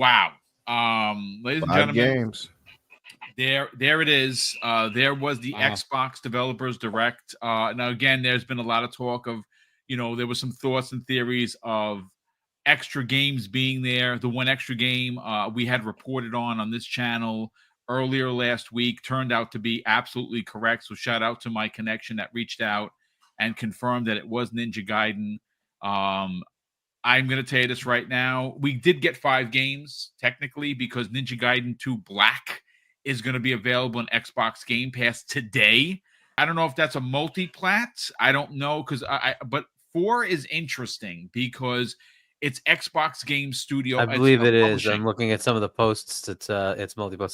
Wow. Ladies and 5 gentlemen, games. There it is. There was the Xbox Developers Direct. Now, again, there's been a lot of talk of, there was some thoughts and theories of extra games being there. The one extra game we had reported on this channel earlier last week turned out to be absolutely correct. So shout out to my connection that reached out and confirmed that it was Ninja Gaiden. I'm going to tell you this right now. We did get 5 games, technically, because Ninja Gaiden 2 Black is going to be available on Xbox Game Pass today. I don't know if that's a multi-plat. I don't know, but 4 is interesting because it's Xbox Game Studio. I believe it is. I'm looking at some of the posts. It's multi-plat.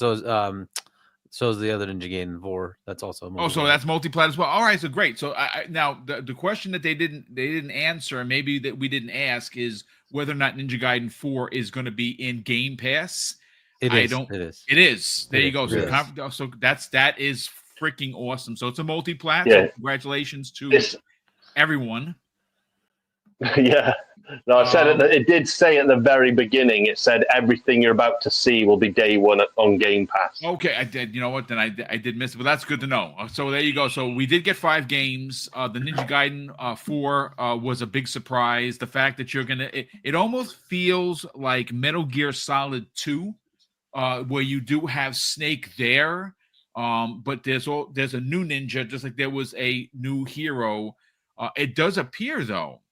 So is the other Ninja Gaiden 4. That's also multi-plat. So that's multi-plat as well. All right, so great. So now the question that they didn't answer, and maybe that we didn't ask, is whether or not Ninja Gaiden 4 is going to be in Game Pass. It is. It is. There you go. So that is freaking awesome. So it's a multi-plat. Yeah. So congratulations to everyone. Yeah. No, I said it did say at the very beginning, it said everything you're about to see will be day one on Game Pass. Okay, I did. You know what? Then I did miss it, but that's good to know. So there you go. So we did get 5 games. The Ninja Gaiden 4 was a big surprise. The fact that you're going to... It almost feels like Metal Gear Solid 2, where you do have Snake there, but there's a new ninja, just like there was a new hero. It does appear, though,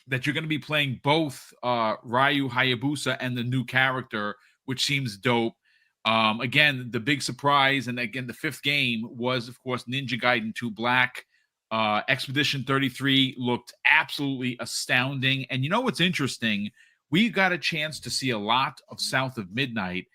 that you're going to be playing both Ryu Hayabusa and the new character, which seems dope. Again, the big surprise, and again, the 5th game was, of course, Ninja Gaiden 2 Black. Expedition 33 looked absolutely astounding. And you know what's interesting? We got a chance to see a lot of South of Midnight,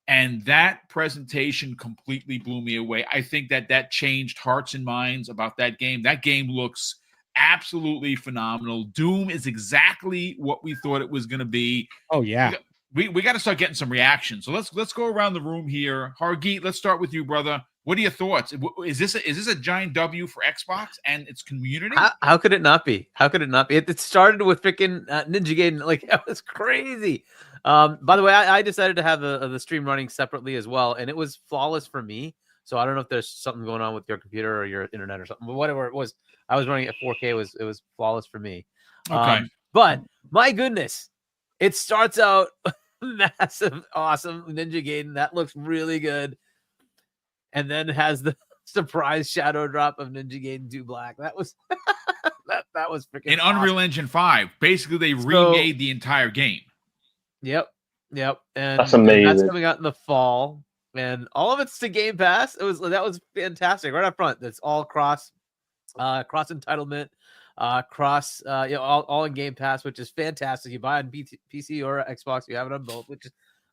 and that presentation completely blew me away. I think that changed hearts and minds about that game. That game looks absolutely phenomenal. Doom is exactly what we thought it was going to be. Oh yeah, we got to start getting some reactions. So let's go around the room here. Hargeet, let's start with you, brother. What are your thoughts? Is this a giant W for Xbox and its community? How could it not be? How could it not be? It started with freaking Ninja Gaiden. Like, that was crazy. By the way, I decided to have the stream running separately as well, and it was flawless for me. So I don't know if there's something going on with your computer or your internet or something, but whatever it was, I was running at 4K. It was flawless for me. Okay. But my goodness, it starts out massive, awesome Ninja Gaiden. That looks really good. And then has the surprise shadow drop of Ninja Gaiden 2 Black. That was that was freaking in awesome. Unreal Engine 5. Basically, they remade the entire game. Yep. And that's amazing. And that's coming out in the fall, and all of it's to Game Pass. That was fantastic right up front. That's all cross entitlement, all in Game Pass, which is fantastic. You buy it on PC or Xbox, you have it on both, which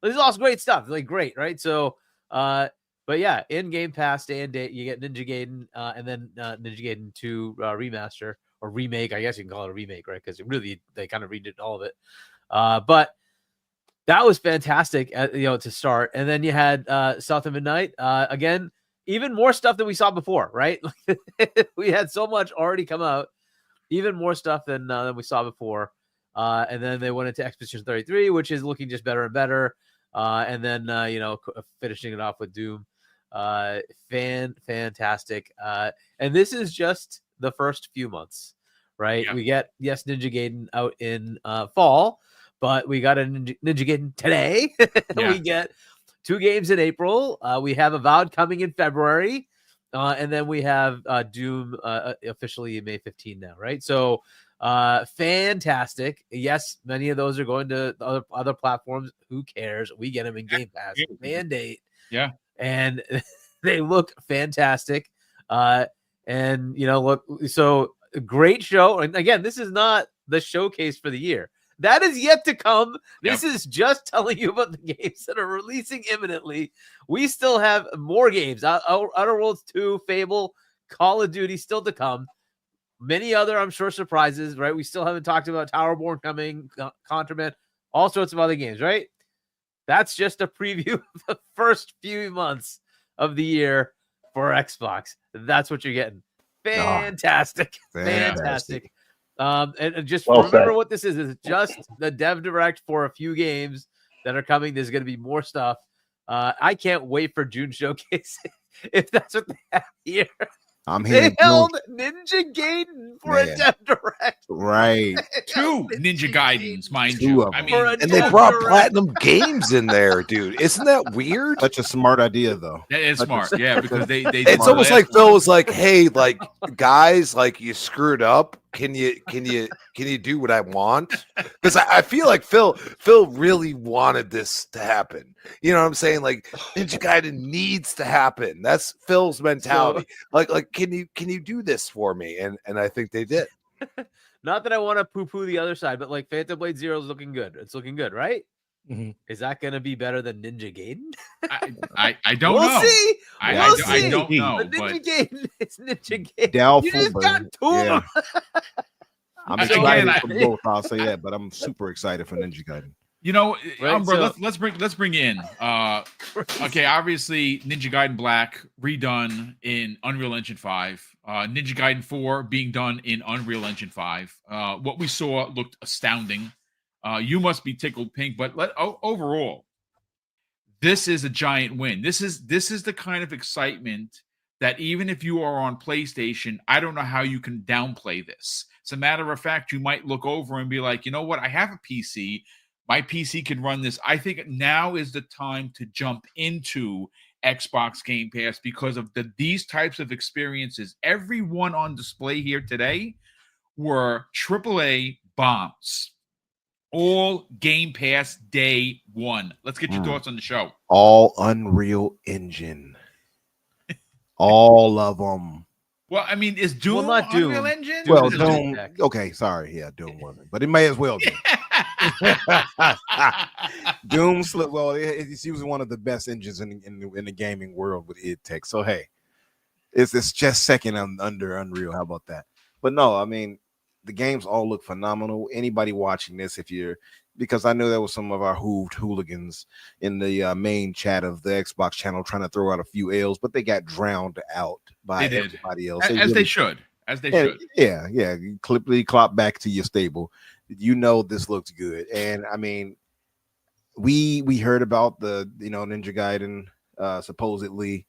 is also great stuff. Like, great, right? So, but yeah, in Game Pass day and date, you get Ninja Gaiden, and then Ninja Gaiden 2 remaster or remake. I guess you can call it a remake, right? Because they kind of redid all of it. But that was fantastic, to start. And then you had South of Midnight. Again, even more stuff than we saw before, right? We had so much already come out, even more stuff than we saw before. And then they went into Expedition 33, which is looking just better and better. And then, finishing it off with Doom. Fantastic. And this is just the first few months, right? Yeah. We get, Ninja Gaiden out in fall, but we got a Ninja Gaiden today. Yeah. We get 2 games in April. We have Avowed coming in February. And then we have Doom officially May 15 now, right? So fantastic. Yes, many of those are going to other platforms. Who cares? We get them in Game Pass. Mandate. Yeah. And they look fantastic. And, look, so a great show. And again, this is not the showcase for the year. That is yet to come. This is just telling you about the games that are releasing imminently. We still have more games. Outer Worlds 2, Fable, Call of Duty still to come. Many other, I'm sure, surprises, right? We still haven't talked about Towerborn coming, Contraband, all sorts of other games, right? That's just a preview of the first few months of the year for Xbox. That's what you're getting. Fantastic. Fantastic. And just remember what this is. It's just the Dev Direct for a few games. that are coming. There's going to be more stuff. I can't wait for June Showcase if that's what they have here. I'm They hearing held Ninja Gaiden for a Man. Dev Direct. right. Two Ninja Gaidens, mind Two you. of I them. mean, For a And they Dev brought Direct. Platinum Games in there, dude. Isn't that weird? Such a smart idea, though. that is smart. Yeah, because they It's the almost last like Phil one. was like, "Hey, like guys, like you screwed up. Can you do what I want?" Because I feel like Phil really wanted this to happen. You know what I'm saying? Like Ninja Gaiden needs to happen. That's Phil's mentality. Like can you do this for me? And I think they did. Not that I want to poo-poo the other side, but like Phantom Blade Zero is looking good. It's looking good, right? Mhm. Is that going to be better than Ninja Gaiden? I don't we'll know. see. I We'll don't- I see. don't know, But but Ninja Gaiden, it's Ninja Gaiden. Doubtful, You just but got two of yeah. them. I'm Again, excited I- for both. I'll say that, but I'm super excited for Ninja Gaiden. you know, Right, Umbra, so- let's bring in. Okay, obviously Ninja Gaiden Black redone in Unreal Engine 5. Ninja Gaiden 4 being done in Unreal Engine 5. What we saw looked astounding. You must be tickled pink, but overall, this is a giant win. This is the kind of excitement that even if you are on PlayStation, I don't know how you can downplay this. As a matter of fact, you might look over and be like, you know what? I have a PC. My PC can run this. I think now is the time to jump into Xbox Game Pass because of these types of experiences. Everyone on display here today were AAA bombs. All Game Pass day one. Let's get your thoughts on the show. All Unreal Engine. All of them. Well, I mean, is Doom not Doom. Unreal Engine? Doom Well, is a Doom. tech. Okay, sorry. Yeah, Doom wasn't, but it may as well be. Doom slipped. Well, it's using one of the best engines in the gaming world with id Tech. So hey, it's just second under Unreal. How about that? But no, I mean, the games all look phenomenal. Anybody watching this, because I know there was some of our hooligans in the main chat of the Xbox channel trying to throw out a few L's, but they got drowned out by They did. everybody else. As they should. Yeah. You clop back to your stable. You know this looks good, and I mean, we heard about the Ninja Gaiden supposedly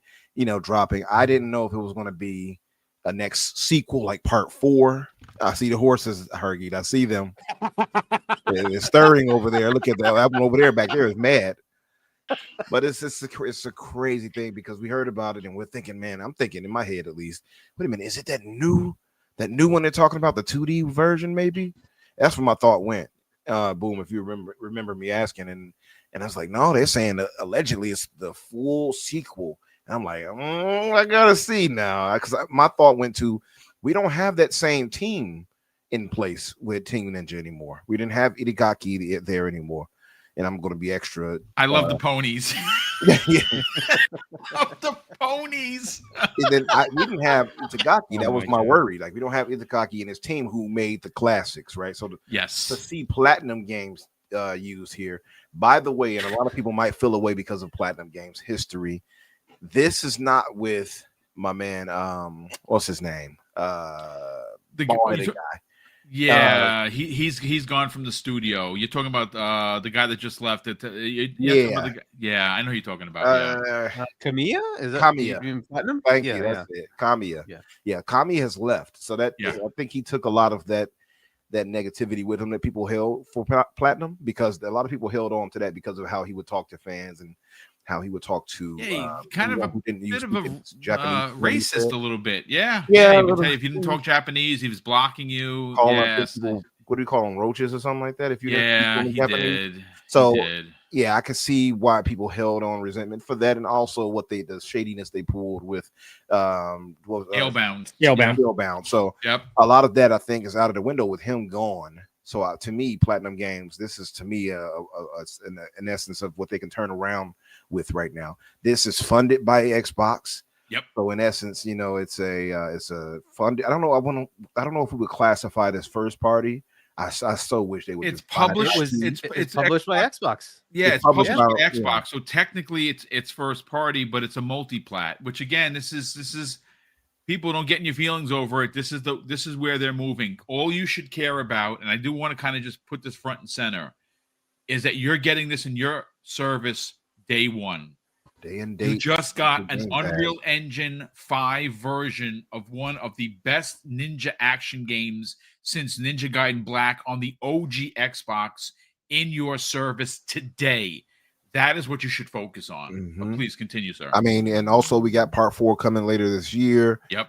dropping. I didn't know if it was going to be a next sequel like part 4. I see the horses, Hargeet. I see them. They're stirring over there. Look at that one over there. Back there is mad. But it's a crazy thing because we heard about it and we're thinking, man, I'm thinking in my head at least, wait a minute, is it that new one they're talking about, the 2D version maybe? That's where my thought went. Boom, if you remember me asking, and I was like, no, they're saying that allegedly it's the full sequel. And I'm like, I gotta see now, because my thought went to, we don't have that same team in place with Team Ninja anymore. We didn't have Itagaki there anymore, and I'm going to be extra. I love the ponies. Yeah. Love the ponies. And then we didn't have Itagaki. That was my worry. Like, we don't have Itagaki and his team who made the classics, right? So to Yes. see Platinum Games used here, by the way, and a lot of people might feel away because of Platinum Games history. This is not with my man. What's his name? The Bald-headed guy. Yeah, he's gone from the studio. You're talking about the guy that just left it. Yeah, I know who you're talking about. Kamiya? Is that Kamiya. you mean Platinum? Thank you. That's it. Kamiya. Yeah. Kamiya has left. So I think he took a lot of that negativity with him that people held for Platinum, because a lot of people held on to that because of how he would talk to fans and how he would talk to kind of a bit of a racist a little bit. Yeah. He would tell you if you didn't talk Japanese, he was blocking you. People, what do you call them, roaches or something like that? If you he Japanese. So yeah, I can see why people held on resentment for that, and also the shadiness they pulled with Scalebound. So yep, a lot of that I think is out of the window with him gone. So to me, Platinum Games, this is to me an essence of what they can turn around with right now. This is funded by Xbox. Yep. So in essence, it's a funded. I don't know if we would classify it as first party. I so wish they would. It's published. It's published by Xbox. Yeah, it's published by Xbox. Yeah. So technically, it's first party, but it's a multi-plat. Which again, this is people don't get in your feelings over it. This is where they're moving. All you should care about, and I do want to kind of just put this front and center. is that you're getting this in your service day one. Day and date. You just got the an Game Pass. Unreal Engine 5 version of one of the best ninja action games since Ninja Gaiden Black on the OG Xbox in your service today. That is what you should focus on. But please continue, sir. I mean, and also we got part 4 coming later this year. Yep.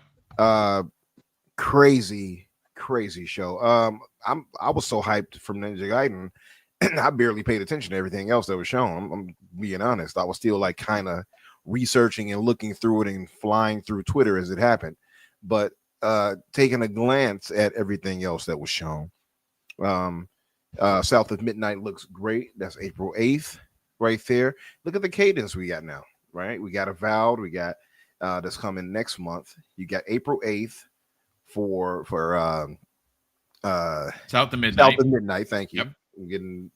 Crazy show. I was so hyped from Ninja Gaiden. I barely paid attention to everything else that was shown. I'm being honest. I was still like kind of researching and looking through it and flying through Twitter as it happened. But taking a glance at everything else that was shown, South of Midnight looks great. That's April 8th right there. Look at the cadence we got now, right? We got Avowed. We got that's coming next month. You got April 8th for South of Midnight. South of Midnight. Thank you. Yep. I'm getting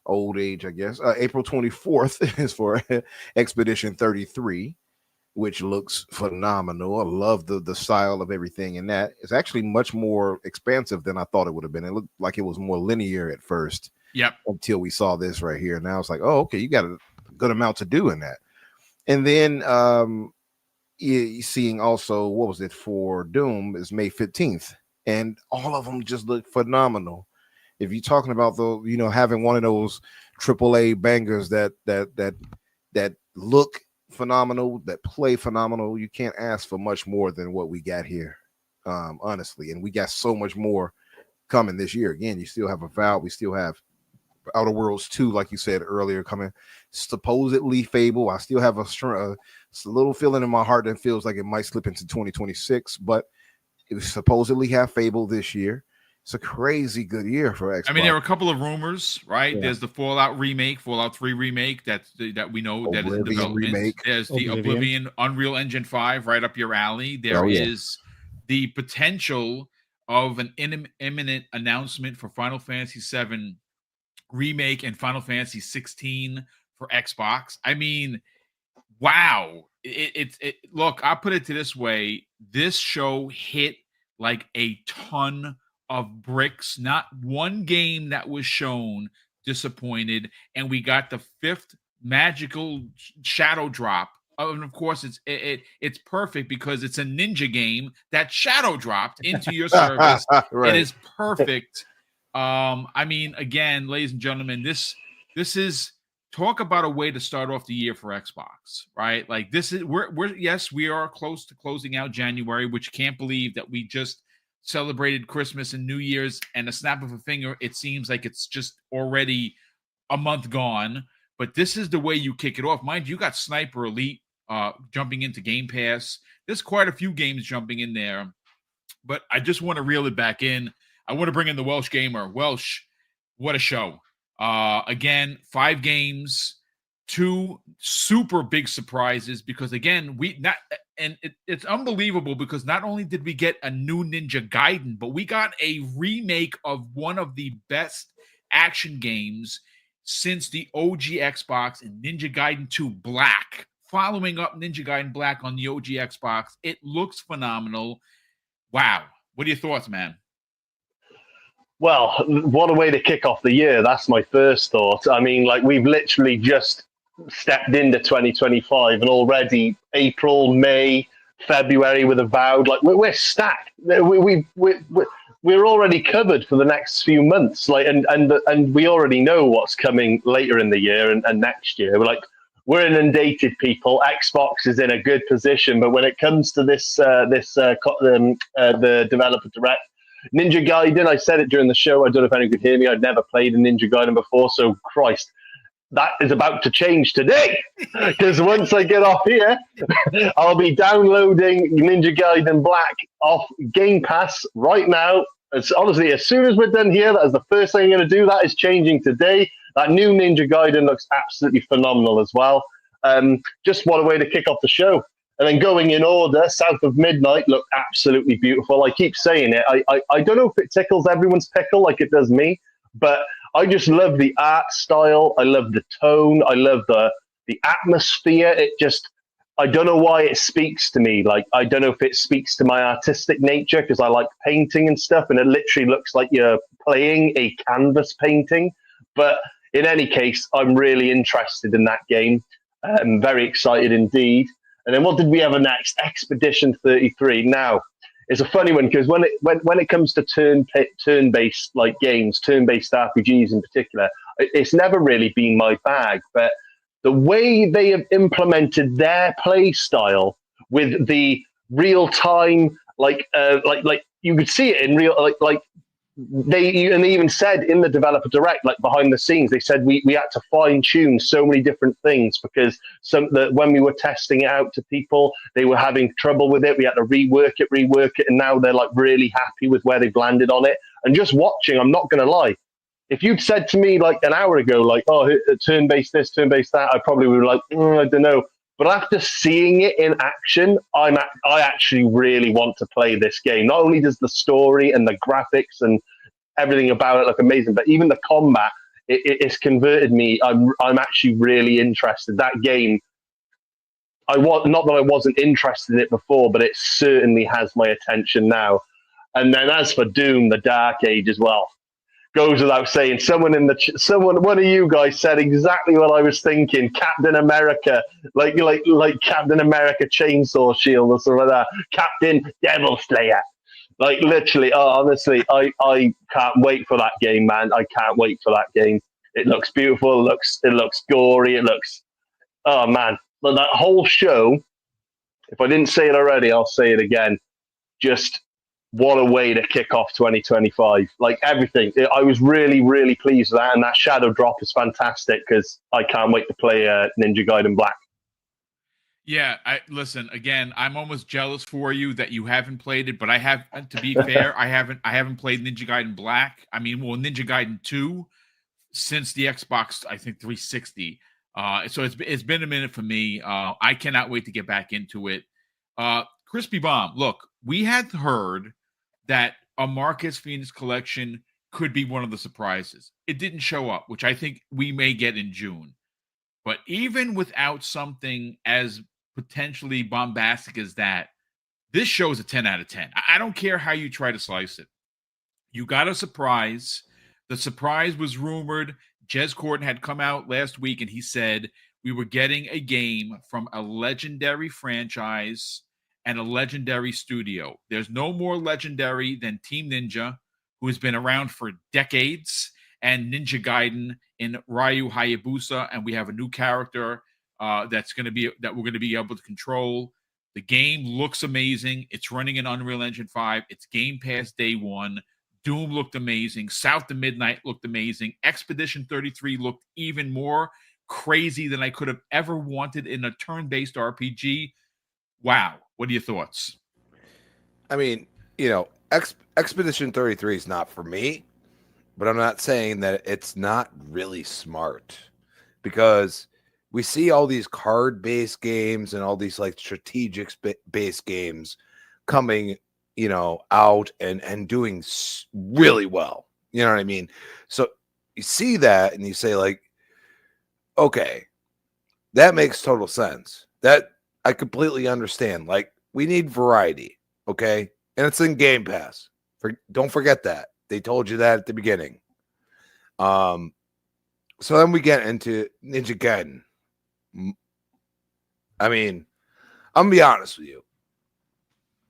old age, I guess. April 24th is for Expedition 33, which looks phenomenal. I love the style of everything in that. It's actually much more expansive than I thought it would have been. It looked like it was more linear at first. Yep. Until we saw this right here. Now it's like, oh, okay, you got a good amount to do in that. And then you're seeing also, what was it for Doom is May 15th. And all of them just look phenomenal. If you're talking about having one of those AAA bangers that look phenomenal, that play phenomenal, you can't ask for much more than what we got here, honestly. And we got so much more coming this year. Again, you still have Avowed, we still have Outer Worlds 2, like you said earlier, coming. Supposedly Fable. I still have a little feeling in my heart that feels like it might slip into 2026, but it supposedly have Fable this year. It's a crazy good year for Xbox. I mean, there are a couple of rumors, right? Yeah. There's the Fallout remake, Fallout 3 remake that we know that is in development. Remake. There's the Oblivion Unreal Engine 5 right up your alley. There is the potential of an imminent announcement for Final Fantasy VII remake and Final Fantasy 16 for Xbox. I mean, wow. Look, I'll put it to this way. This show hit like a ton of bricks. Not one game that was shown disappointed, and we got the 5th magical shadow drop. And of course, it's perfect because it's a ninja game that shadow dropped into your service. Right. It is perfect. I mean, again, ladies and gentlemen, this is talk about a way to start off the year for Xbox, right? Like this is we are close to closing out January, which can't believe that we just celebrated Christmas and New Year's, and a snap of a finger, it seems like it's just already a month gone. But this is the way you kick it off. Mind you, got Sniper Elite jumping into Game Pass. There's quite a few games jumping in there, but I just want to reel it back in. I want to bring in the Welsh Gamer. Welsh, what a show. Again, 5 games, 2 super big surprises, because again, it's unbelievable because not only did we get a new Ninja Gaiden, but we got a remake of one of the best action games since the OG Xbox and Ninja Gaiden 2 Black, following up Ninja Gaiden Black on the OG Xbox. It looks phenomenal. Wow. What are your thoughts, man? Well, what a way to kick off the year. That's my first thought. I mean, like, we've literally just stepped into 2025 and already April, May, February with Avowed. Like, we're stacked. We're already covered for the next few months. Like, and we already know what's coming later in the year and next year. We're inundated, people. Xbox is in a good position, but when it comes to the developer direct, Ninja Gaiden, I said it during the show. I don't know if anyone could hear me. I'd never played a Ninja Gaiden before, so Christ, that is about to change today. Because once I get off here, I'll be downloading Ninja Gaiden Black off Game Pass right now. Honestly, as soon as we're done here, that is the first thing I'm going to do. That is changing today. That new Ninja Gaiden looks absolutely phenomenal as well. Just what a way to kick off the show. And then going in order, South of Midnight looked absolutely beautiful. I keep saying it. I don't know if it tickles everyone's pickle like it does me, but I just love the art style. I love the tone. I love the atmosphere. I don't know why it speaks to me. Like, I don't know if it speaks to my artistic nature because I like painting and stuff, and it literally looks like you're playing a canvas painting. But in any case, I'm really interested in that game. I'm very excited indeed. And then what did we have next? Expedition 33. Now, it's a funny one because when it comes to turn-based like games, turn-based RPGs in particular, it's never really been my bag. But the way they have implemented their play style with the real-time, like you could see it in real, like they even said in the developer direct, like behind the scenes, they said we had to fine tune so many different things because when we were testing it out to people, they were having trouble with it. We had to rework it, and now they're like really happy with where they've landed on it. And just watching, I'm not going to lie, if you'd said to me like an hour ago, like, oh, turn-based this, turn-based that, I probably would be like, I don't know. But after seeing it in action, I actually really want to play this game. Not only does the story and the graphics and everything about it look amazing, but even the combat, it's converted me. I'm actually really interested. That game, not that I wasn't interested in it before, but it certainly has my attention now. And then as for Doom, the Dark Age as well. Goes without saying. One of you guys said exactly what I was thinking. Captain America, like Captain America Chainsaw Shield or something like that. Captain Devil Slayer, like literally. Oh, honestly, I can't wait for that game, man. I can't wait for that game. It looks beautiful. It looks gory. It looks. Oh man, but that whole show. If I didn't say it already, I'll say it again. Just. What a way to kick off 2025. Like everything. I was really, really pleased with that. And that Shadow Drop is fantastic because I can't wait to play Ninja Gaiden Black. Yeah, listen, again, I'm almost jealous for you that you haven't played it, but I have, to be fair, I haven't played Ninja Gaiden Black. I mean, well, Ninja Gaiden 2 since the Xbox, I think 360. So it's been a minute for me. I cannot wait to get back into it. Crispy Bomb, look, we had heard that a Marcus Phoenix collection could be one of the surprises. It didn't show up, which I think we may get in June. But even without something as potentially bombastic as that, this show is a 10 out of 10. I don't care how you try to slice it. You got a surprise. The surprise was rumored. Jez Corden had come out last week and he said we were getting a game from a legendary franchise and a legendary studio. There's no more legendary than Team Ninja, who has been around for decades, and Ninja Gaiden in Ryu Hayabusa, and we have a new character that we're going to be able to control. The game looks amazing. It's running in Unreal Engine 5. It's Game Pass day one. Doom looked amazing. South to Midnight looked amazing. Expedition 33 looked even more crazy than I could have ever wanted in a turn-based RPG. Wow. What are your thoughts? I mean, Expedition 33 is not for me, but I'm not saying that it's not really smart because we see all these card-based games and all these like strategic-based games coming, out and doing really well. You know what I mean? So you see that and you say like, okay, that makes total sense. That I completely understand. Like, we need variety, okay? And it's in Game Pass. Don't forget that. They told you that at the beginning. So then we get into Ninja Gaiden. I mean, I'm going to be honest with you.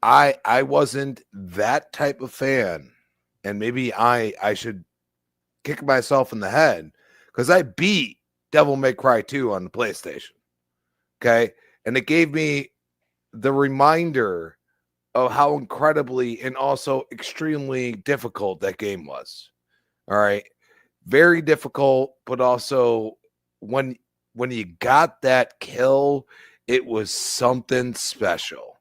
I wasn't that type of fan. And maybe I should kick myself in the head because I beat Devil May Cry 2 on the PlayStation. Okay? And it gave me the reminder of how incredibly and also extremely difficult that game was. All right. Very difficult, but also when you got that kill, it was something special.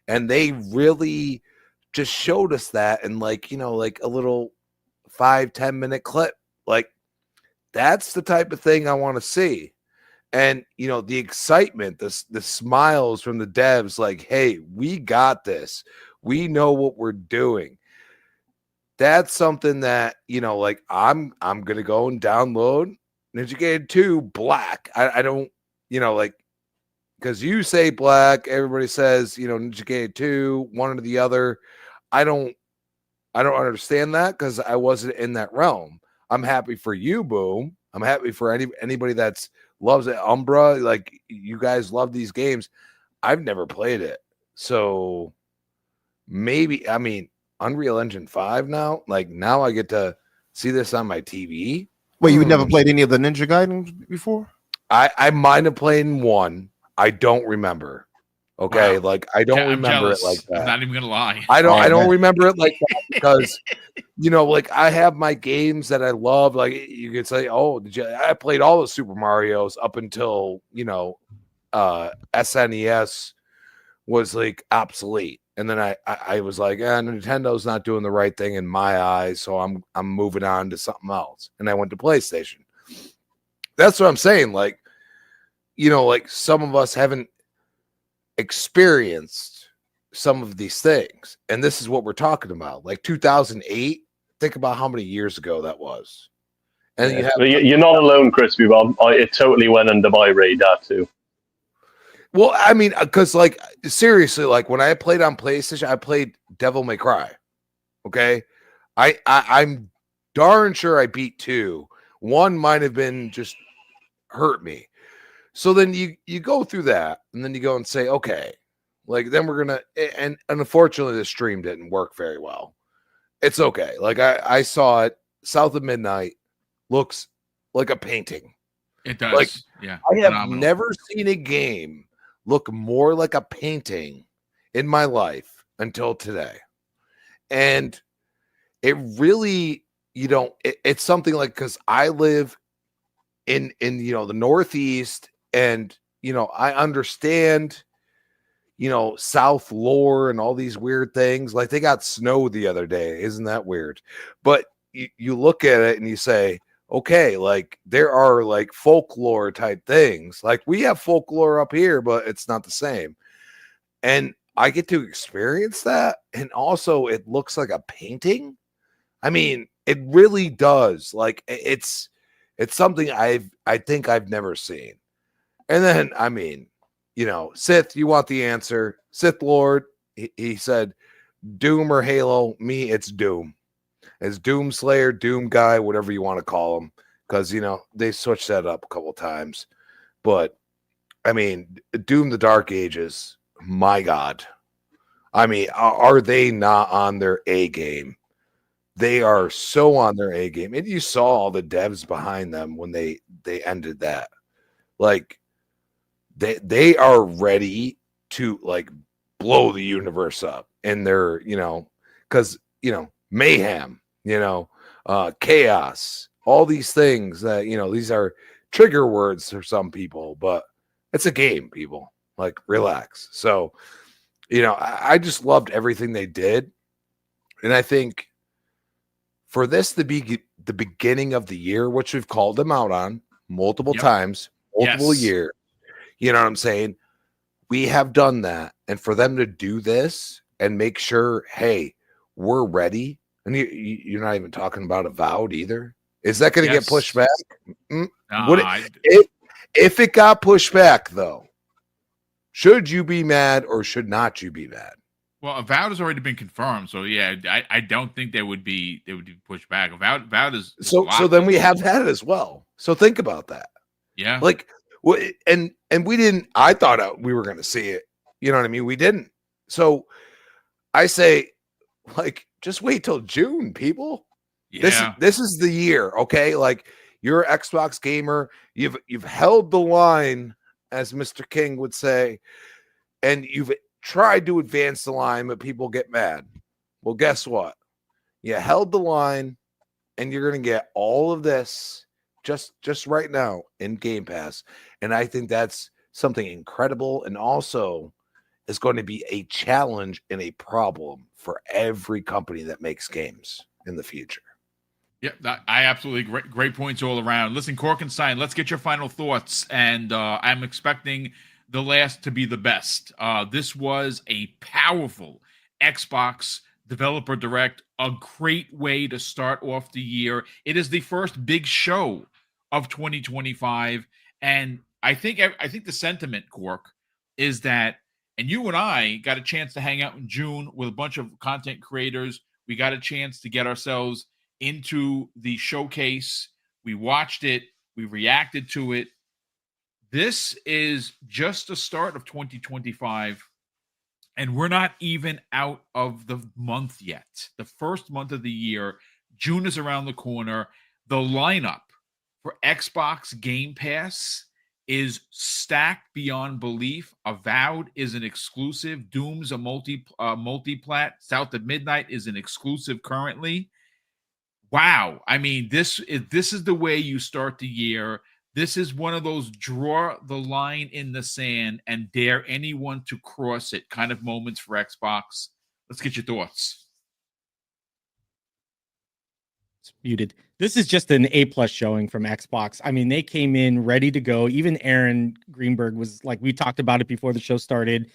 And they really just showed us that in like a little 5-10 minute clip. Like, that's the type of thing I want to see. And, the excitement, the smiles from the devs, like, hey, we got this. We know what we're doing. That's something that, I'm going to go and download Ninja Gaiden 2 Black. I don't, because you say Black, everybody says, Ninja Gaiden 2, one or the other. I don't understand that because I wasn't in that realm. I'm happy for you, Boom. I'm happy for anybody that's loves it. Umbra, like you guys love these games. I've never played it. So maybe, I mean, Unreal Engine 5 now, like now I get to see this on my TV. Wait, you never played any of the Ninja Gaiden before? I might have played one. I don't remember. Okay, Wow. like I don't I'm remember jealous. it like that. I'm not even gonna lie. I Oh, don't man. remember it like that because like I have my games that I love. Like you could say, oh, I played all the Super Marios up until SNES was like obsolete. And then I was like, Nintendo's not doing the right thing in my eyes, so I'm moving on to something else. And I went to PlayStation. That's what I'm saying. Like, like some of us haven't experienced some of these things. And this is what we're talking about. Like 2008, think about how many years ago that was. And Yeah. You're not alone, Crispy Bob. It totally went under my radar too. Well, I mean, because like seriously, like when I played on PlayStation, I played Devil May Cry. Okay, I'm darn sure I beat 2. 1 might have been just hurt me. So then you go through that, and then you go and say, okay, like then we're gonna. And unfortunately, the stream didn't work very well. It's okay. Like I saw it. South of Midnight looks like a painting. It does. Like, yeah. I have Phenomenal. never seen a game look more like a painting in my life until today. And it really, it's something like, because I live in the Northeast, and I understand South lore and all these weird things. Like they got snow the other day. Isn't that weird? But you look at it and you say, okay, like there are like folklore type things. Like we have folklore up here, but it's not the same. And I get to experience that. And also it looks like a painting. I mean, it really does. Like it's something I think I've never seen. And then, I mean, Sith, you want the answer. Sith Lord, he said, Doom or Halo. Me, it's Doom. As Doom Slayer, Doom Guy, whatever you want to call him, because they switched that up a couple times. But I mean, Doom the Dark Ages, my God. I mean, are they not on their A game? They are so on their A game. And you saw all the devs behind them when they ended that. Like they are ready to like blow the universe up. And they're, because mayhem. Chaos, all these things that, these are trigger words for some people, but it's a game, people. Like, relax. So, I just loved everything they did. And I think for this to be the beginning of the year, which we've called them out on multiple times, multiple years, you know what I'm saying? We have done that. And for them to do this and make sure, hey, we're ready. And you're not even talking about Avowed either. Is that going to get pushed back? If it got pushed back, though, should you be mad or should not you be mad? Well, Avowed has already been confirmed, so yeah, I don't think they would be pushed back. Avowed is so then we have that as well. So think about that. Yeah, like and we didn't. I thought we were going to see it. You know what I mean? We didn't. So I say, like, just wait till June, people. Yeah. This is the year, okay? Like, you're an Xbox gamer. You've held the line, as Mr. King would say, and you've tried to advance the line, but people get mad. Well, guess what? You held the line, and you're going to get all of this just right now in Game Pass. And I think that's something incredible, and also is going to be a challenge and a problem for every company that makes games in the future. Yeah, I absolutely great points all around. Listen, Korkenstein, let's get your final thoughts. And I'm expecting the last to be the best. This was a powerful Xbox Developer Direct, a great way to start off the year. It is the first big show of 2025, and I think the sentiment, Cork, is that. And you and I got a chance to hang out in June with a bunch of content creators. We got a chance to get ourselves into the showcase. We watched it. We reacted to it. This is just the start of 2025, and we're not even out of the month yet. The first month of the year, June is around the corner. The lineup for Xbox Game Pass is stacked beyond belief. Avowed is an exclusive. Doom's a multi-plat. South of Midnight is an exclusive currently. Wow. I mean, this is the way you start the year. This is one of those draw the line in the sand and dare anyone to cross it kind of moments for Xbox. Let's get your thoughts. It's muted. This is just an A+ showing from Xbox. I mean, they came in ready to go. Even Aaron Greenberg was like, we talked about it before the show started,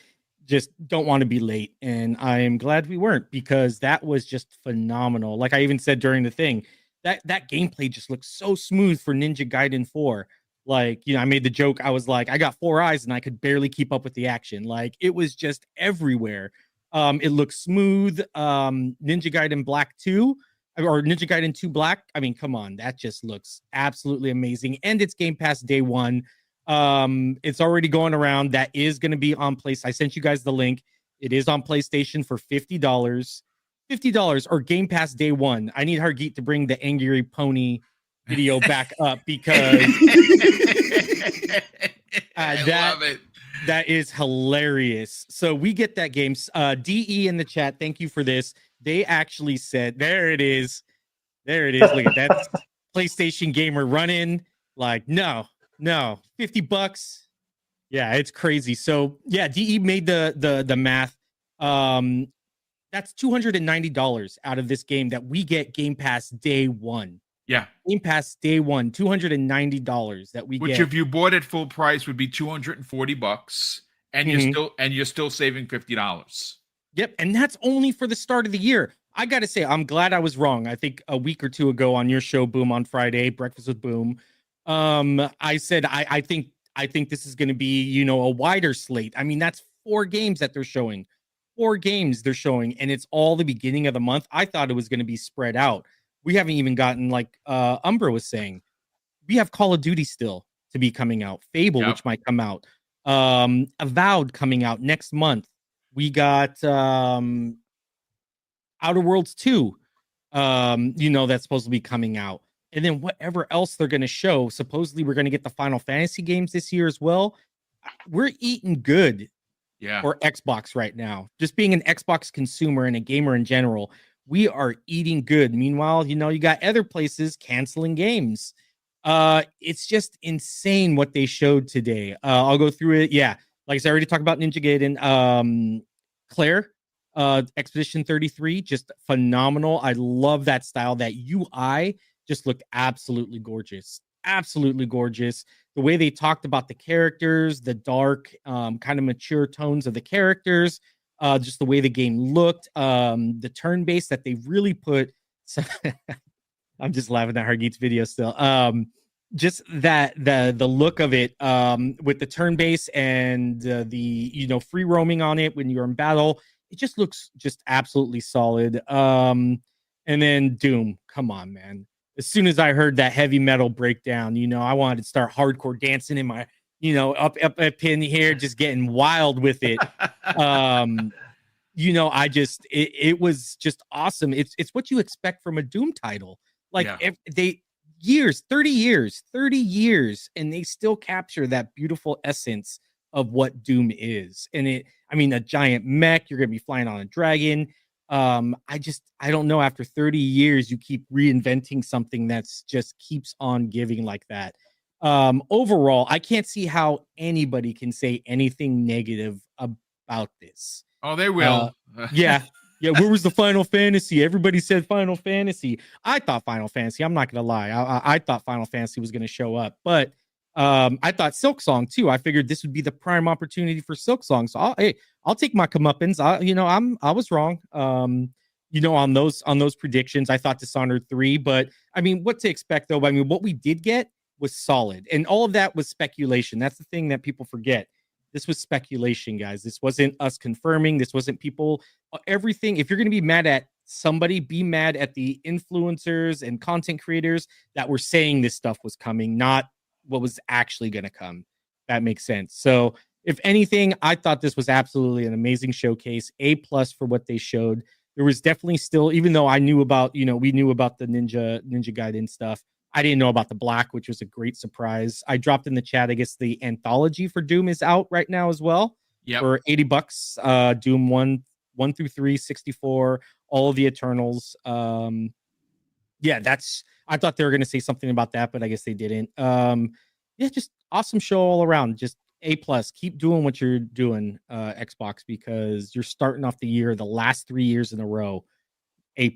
just don't want to be late. And I am glad we weren't, because that was just phenomenal. Like I even said during the thing, that gameplay just looks so smooth for Ninja Gaiden 4. Like, I made the joke. I was like, I got 4 eyes and I could barely keep up with the action. Like, it was just everywhere. It looks smooth. Ninja Gaiden Black 2 or Ninja Gaiden 2 Black. I mean, come on. That just looks absolutely amazing. And it's Game Pass day one. It's already going around. That is going to be on PlayStation. I sent you guys the link. It is on PlayStation for $50. $50 or Game Pass day one. I need Hargeet to bring the Angry Pony video back up, because I love it. That is hilarious. So we get that game. DE in the chat, thank you for this. They actually said, there it is. There it is. Look at that. PlayStation gamer running. Like, no, $50. Yeah, it's crazy. So yeah, DE made the math. That's $290 out of this game that we get Game Pass day one. Yeah. Game Pass day one, $290 that we Which get. if you bought it full price would be $240, and you're still saving $50. Yep, and that's only for the start of the year. I got to say, I'm glad I was wrong. I think a week or two ago on your show, Boom, on Friday, Breakfast with Boom, I said I think this is going to be, a wider slate. I mean, that's 4 games that they're showing. 4 games they're showing, and it's all the beginning of the month. I thought it was going to be spread out. We haven't even gotten, like Umbra was saying, we have Call of Duty still to be coming out. Fable, which might come out. Avowed coming out next month. We got Outer Worlds 2, that's supposed to be coming out. And then whatever else they're going to show. Supposedly we're going to get the Final Fantasy games this year as well. We're eating good. Yeah. Or Xbox right now. Just being an Xbox consumer and a gamer in general, we are eating good. Meanwhile, you got other places canceling games. It's just insane what they showed today. I'll go through it. Yeah, like I said, I already talked about Ninja Gaiden. Claire, Expedition 33, just phenomenal. I love that style. That UI just looked absolutely gorgeous. Absolutely gorgeous. The way they talked about the characters, the dark, kind of mature tones of the characters, just the way the game looked, the turn-based that they really put. I'm just laughing at Hargeet's video still. Just that the look of it, with the turn-based and the free roaming on it when you're in battle, it just looks just absolutely solid. And then Doom, come on, man. As soon as I heard that heavy metal breakdown, I wanted to start hardcore dancing in my, up in here, just getting wild with it. It was just awesome. It's what you expect from a Doom title. Like, if they 30 years, and they still capture that beautiful essence of what Doom is. And a giant mech, you're going to be flying on a dragon. I don't know, after 30 years you keep reinventing something that's just keeps on giving like that. Overall, I can't see how anybody can say anything negative about this. Oh, they will. Yeah, where was the Final Fantasy? Everybody said Final Fantasy. I thought Final Fantasy, I'm not gonna lie, I thought Final Fantasy was gonna show up, but I thought Silksong too. I figured this would be the prime opportunity for Silksong. So I'll take my comeuppance. I was wrong. On those predictions. I thought Dishonored 3, but what to expect though? What we did get was solid, and all of that was speculation. That's the thing that people forget. This was speculation, guys. This wasn't us confirming. This wasn't people. Everything. If you're going to be mad at somebody be mad at the influencers and content creators that were saying this stuff was coming, not what was actually going to come. That makes sense. So if anything, I thought this was absolutely an amazing showcase. A+ for what they showed. There was definitely still, even though I knew about, we knew about the Ninja Gaiden stuff, I didn't know about the Black, which was a great surprise. I dropped in the chat, I guess the anthology for Doom is out right now as well. Yep. For $80. Doom 1 through 3, 64, all of the Eternals. Yeah, I thought they were going to say something about that, but I guess they didn't. Yeah, just awesome show all around. Just A+. Keep doing what you're doing, Xbox, because you're starting off the year, the last 3 years in a row, A+.